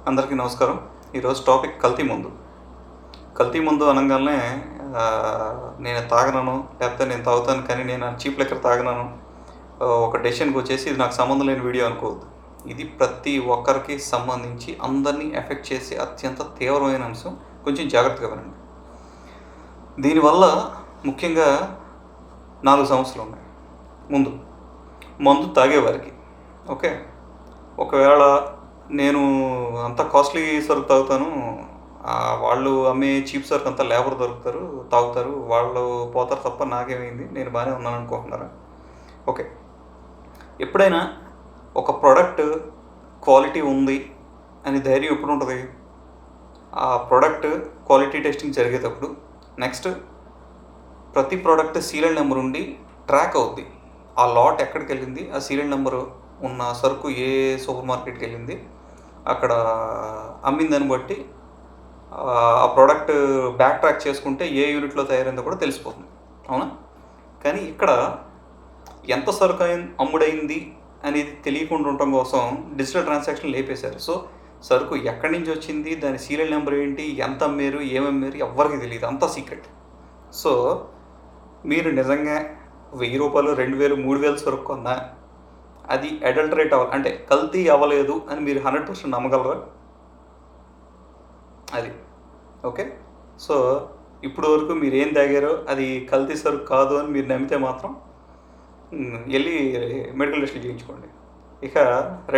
అందరికీ నమస్కారం. ఈరోజు టాపిక్ కల్తీ మందు. కల్తీ మందు అనంగానే నేను తాగనను, లేకపోతే నేను తాగుతాను కానీ నేను చీప్ లిక్కర్ తాగనను ఒక డెసిషన్‌కి వచ్చేసి ఇది నాకు సంబంధం లేని వీడియో అనుకోవద్దు. ఇది ప్రతి ఒక్కరికి సంబంధించి అందరినీ ఎఫెక్ట్ చేసే అత్యంత తీవ్రమైన అంశం. కొంచెం జాగ్రత్తగా వినండి. దీనివల్ల ముఖ్యంగా 4 సమస్యలు ఉన్నాయి. ముందు మందు తాగేవారికి ఓకే. ఒకవేళ నేను అంత కాస్ట్లీ సరుకు తాగుతాను, వాళ్ళు అమ్మే చీప్ సరుకు అంతా లేబర్ తాగుతారు, వాళ్ళు పోతారు తప్ప నాకేమైంది, నేను బాగానే ఉన్నాను అనుకుంటున్నారా? ఓకే. ఎప్పుడైనా ఒక ప్రోడక్ట్ క్వాలిటీ ఉంది అని ధైర్యం ఎప్పుడు ఉంటుంది? ఆ ప్రోడక్ట్ క్వాలిటీ టెస్టింగ్ జరిగేటప్పుడు. నెక్స్ట్ ప్రతి ప్రోడక్ట్ సీరియల్ నెంబర్ ఉండి ట్రాక్ అవుద్ది. ఆ లాట్ ఎక్కడికి వెళ్ళింది, ఆ సీరియల్ నెంబరు ఉన్న సరుకు ఏ సూపర్ మార్కెట్కి వెళ్ళింది, అక్కడ అమ్మిందని బట్టి ఆ ప్రోడక్ట్ బ్యాక్ ట్రాక్ చేసుకుంటే ఏ యూనిట్లో తయారైందో కూడా తెలిసిపోతుంది, అవునా? కానీ ఇక్కడ ఎంత సరుకు అమ్ముడైంది అనేది తెలియకుండా ఉండటం కోసం డిజిటల్ ట్రాన్సాక్షన్ లేపేశారు. సో సరుకు ఎక్కడి నుంచి వచ్చింది, దాని సీరియల్ నెంబర్ ఏంటి, ఎంత అమ్మారు, ఏమమ్మారు ఎవ్వరికి తెలియదు, అంతా సీక్రెట్. సో మీరు నిజంగా 1000 రూపాయలు, 2000, 3000 సరుకు కొన్నా అది అడల్టరేట్ అంటే కల్తీ అవ్వలేదు అని మీరు 100% నమ్మగలరా? అది ఓకే. సో ఇప్పుడు వరకు మీరు ఏం తాగారో అది కల్తీ సరుకు కాదు అని మీరు నమ్మితే మాత్రం వెళ్ళి మెడికల్ టెస్ట్లు చేయించుకోండి. ఇక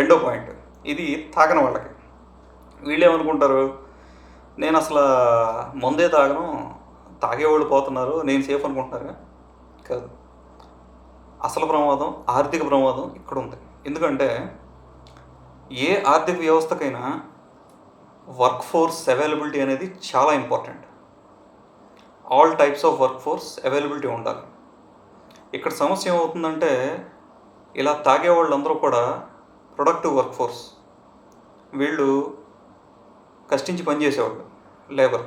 రెండో పాయింట్, ఇది తాగని వాళ్ళకి. వీళ్ళు ఏమనుకుంటారు, నేను అసలు మందే తాగను, తాగేవాళ్ళు పోతున్నారు, నేను సేఫ్ అనుకుంటున్నారుగా. కాదు, అసలు ప్రమాదం, ఆర్థిక ప్రమాదం ఇక్కడ ఉంది. ఎందుకంటే ఏ ఆర్థిక వ్యవస్థకైనా వర్క్ ఫోర్స్ అవైలబిలిటీ అనేది చాలా important. All types of work force availability ఉండాలి. ఇక్కడ సమస్య ఏమవుతుందంటే, ఇలా తాగే వాళ్ళందరూ కూడా ప్రొడక్టివ్ వర్క్ ఫోర్స్, వీళ్ళు కష్టించి పనిచేసేవాళ్ళు, లేబర్,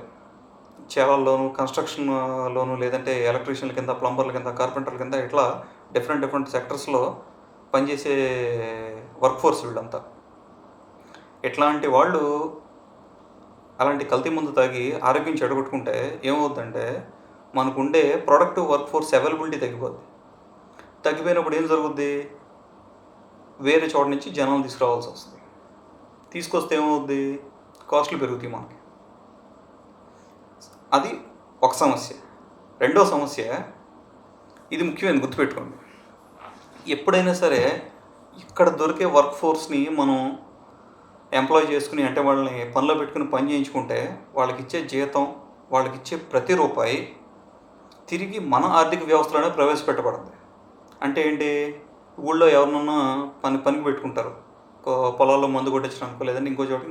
చేలల్లోనూ, కన్స్ట్రక్షన్లోను, లేదంటే ఎలక్ట్రీషియన్ల కింద, ప్లంబర్ల కింద, కార్పెంటర్ల కింద, ఇట్లా డిఫరెంట్ సెక్టర్స్లో పనిచేసే వర్క్ ఫోర్స్ వీళ్ళంతా. ఇట్లాంటి వాళ్ళు అలాంటి కల్తీ మందు తాగి ఆరోగ్యం చెడగొట్టుకుంటే ఏమవుతుందంటే, మనకుండే ప్రొడక్టివ్ వర్క్ ఫోర్స్ అవైలబిలిటీ తగ్గిపోద్ది. తగ్గిపోయినప్పుడు ఏం జరుగుద్ది, వేరే చోట నుంచి జనాలు తీసుకురావాల్సి వస్తుంది. తీసుకొస్తే ఏమవుద్ది, కాస్ట్లు పెరుగుతాయి మనకి. అది ఒక సమస్య. రెండో సమస్య, ఇది ముఖ్యమైన, గుర్తుపెట్టుకోండి. ఎప్పుడైనా సరే ఇక్కడ దొరికే వర్క్ ఫోర్స్ని మనం ఎంప్లాయ్ చేసుకుని, అంటే వాళ్ళని పనిలో పెట్టుకుని పని చేయించుకుంటే వాళ్ళకి ఇచ్చే జీతం, వాళ్ళకి ఇచ్చే ప్రతి రూపాయి తిరిగి మన ఆర్థిక వ్యవస్థలోనే ప్రవేశపెట్టబడుతుంది. అంటే ఏంటి, ఊళ్ళో ఎవరినన్నా పనికి పెట్టుకుంటారు, పొలాల్లో మందు కొట్టించడానికో లేదంటే ఇంకో చోట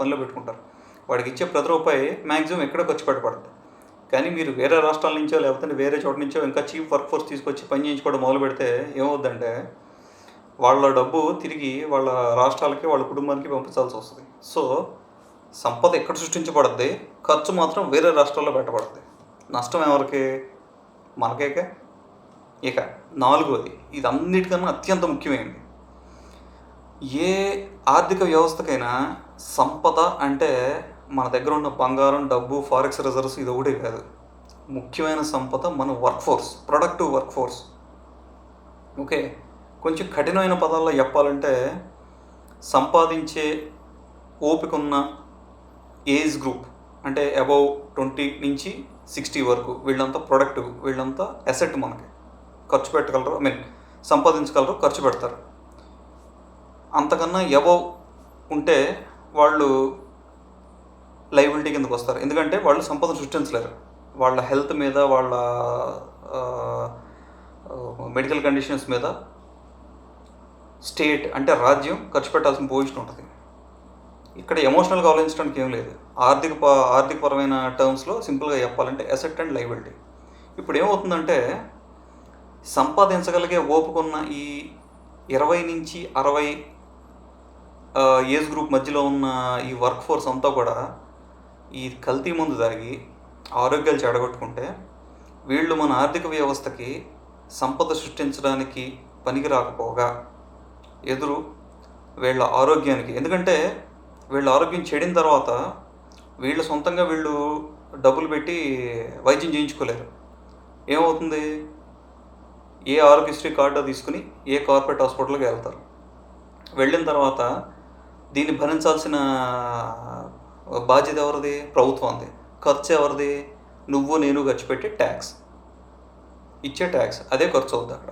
పనిలో పెట్టుకుంటారు. వాడికి ఇచ్చే ప్రతి రూపాయి మ్యాక్సిమం ఎక్కడ ఖర్చు పెట్టబడుతుంది. కానీ మీరు వేరే రాష్ట్రాల నుంచో లేకపోతే వేరే చోట నుంచో ఇంకా చీప్ వర్క్ ఫోర్స్ తీసుకొచ్చి పని చేయించుకోవడం మొదలు పెడితే ఏమవుద్దంటే, వాళ్ళ డబ్బు తిరిగి వాళ్ళ రాష్ట్రాలకి, వాళ్ళ కుటుంబానికి పంపించాల్సి వస్తుంది. సో సంపద ఎక్కడ సృష్టించబడుద్ది, ఖర్చు మాత్రం వేరే రాష్ట్రాల్లో పెట్టబడుతుంది. నష్టం ఎవరికి? మనకేకే. ఇక నాలుగోది, ఇది అన్నిటికన్నా అత్యంత ముఖ్యమైనది. ఏ ఆర్థిక వ్యవస్థకైనా సంపద అంటే మన దగ్గర ఉన్న బంగారం, డబ్బు, ఫారెక్స్ రిజర్వ్స్ ఇది ఒకటే కాదు. ముఖ్యమైన సంపద మన work force, productive work force. Okay. కొంచెం కఠినమైన పదాల్లో చెప్పాలంటే, సంపాదించే ఓపిక ఉన్న ఏజ్ గ్రూప్, అంటే అబౌవ్ 20 నుంచి 60 వరకు, వీళ్ళంతా ప్రొడక్టివ్, వీళ్ళంతా అసెట్. మనకి ఖర్చు పెట్టగలరు, సంపాదించగలరు, ఖర్చు పెడతారు. అంతకన్నా అబౌవ్ ఉంటే వాళ్ళు లైబిలిటీ కిందకు వస్తారు. ఎందుకంటే వాళ్ళు సంపద సృష్టించలేరు. వాళ్ళ హెల్త్ మీద, వాళ్ళ మెడికల్ కండిషన్స్ మీద స్టేట్ అంటే రాజ్యం ఖర్చు పెట్టాల్సిన పొజిషన్ ఉంటుంది. ఇక్కడ ఎమోషనల్గా ఆలోచించడానికి ఏం లేదు. ఆర్థికపరమైన టర్మ్స్లో సింపుల్గా చెప్పాలంటే అసెట్ అండ్ లైబిలిటీ. ఇప్పుడు ఏమవుతుందంటే, సంపాదించగలిగే ఓపుకున్న ఈ 20 నుంచి 60 ఏజ్ గ్రూప్ మధ్యలో ఉన్న ఈ వర్క్ ఫోర్స్ అంతా కూడా ఈ కల్తీ మందు తాగి ఆరోగ్యాలు చెడగొట్టుకుంటే, వీళ్ళు మన ఆర్థిక వ్యవస్థకి సంపద సృష్టించడానికి పనికి రాకపోగా ఎదురు వీళ్ళ ఆరోగ్యానికి. ఎందుకంటే వీళ్ళ ఆరోగ్యం చెడిన తర్వాత వీళ్ళు సొంతంగా వీళ్ళు డబ్బులు పెట్టి వైద్యం చేయించుకోలేరు. ఏమవుతుంది? ఏ ఆరోగ్యశ్రీ కార్డో తీసుకుని ఏ కార్పొరేట్ హాస్పిటల్‌కి వెళ్తారు. వెళ్ళిన తర్వాత దీన్ని భరించాల్సిన బాధ్యత ఎవరిది? ప్రభుత్వంది. ఖర్చు ఎవరిది? నువ్వు నేను ఖర్చు పెట్టే ట్యాక్స్. ఇచ్చే ట్యాక్స్. అదే ఖర్చు అవుద్ది అక్కడ.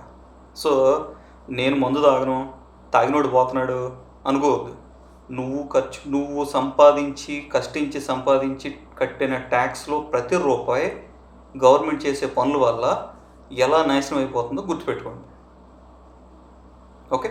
సో, నేను మందు తాగను, తాగినోడు పోతున్నాడు అనుకోవద్దు. నువ్వు సంపాదించి, కష్టించి సంపాదించి కట్టిన ట్యాక్స్‌లో ప్రతి రూపాయి గవర్నమెంట్ చేసే పనుల వల్ల ఎలా నాశనం అయిపోతుందో గుర్తుపెట్టుకోండి. ఓకే.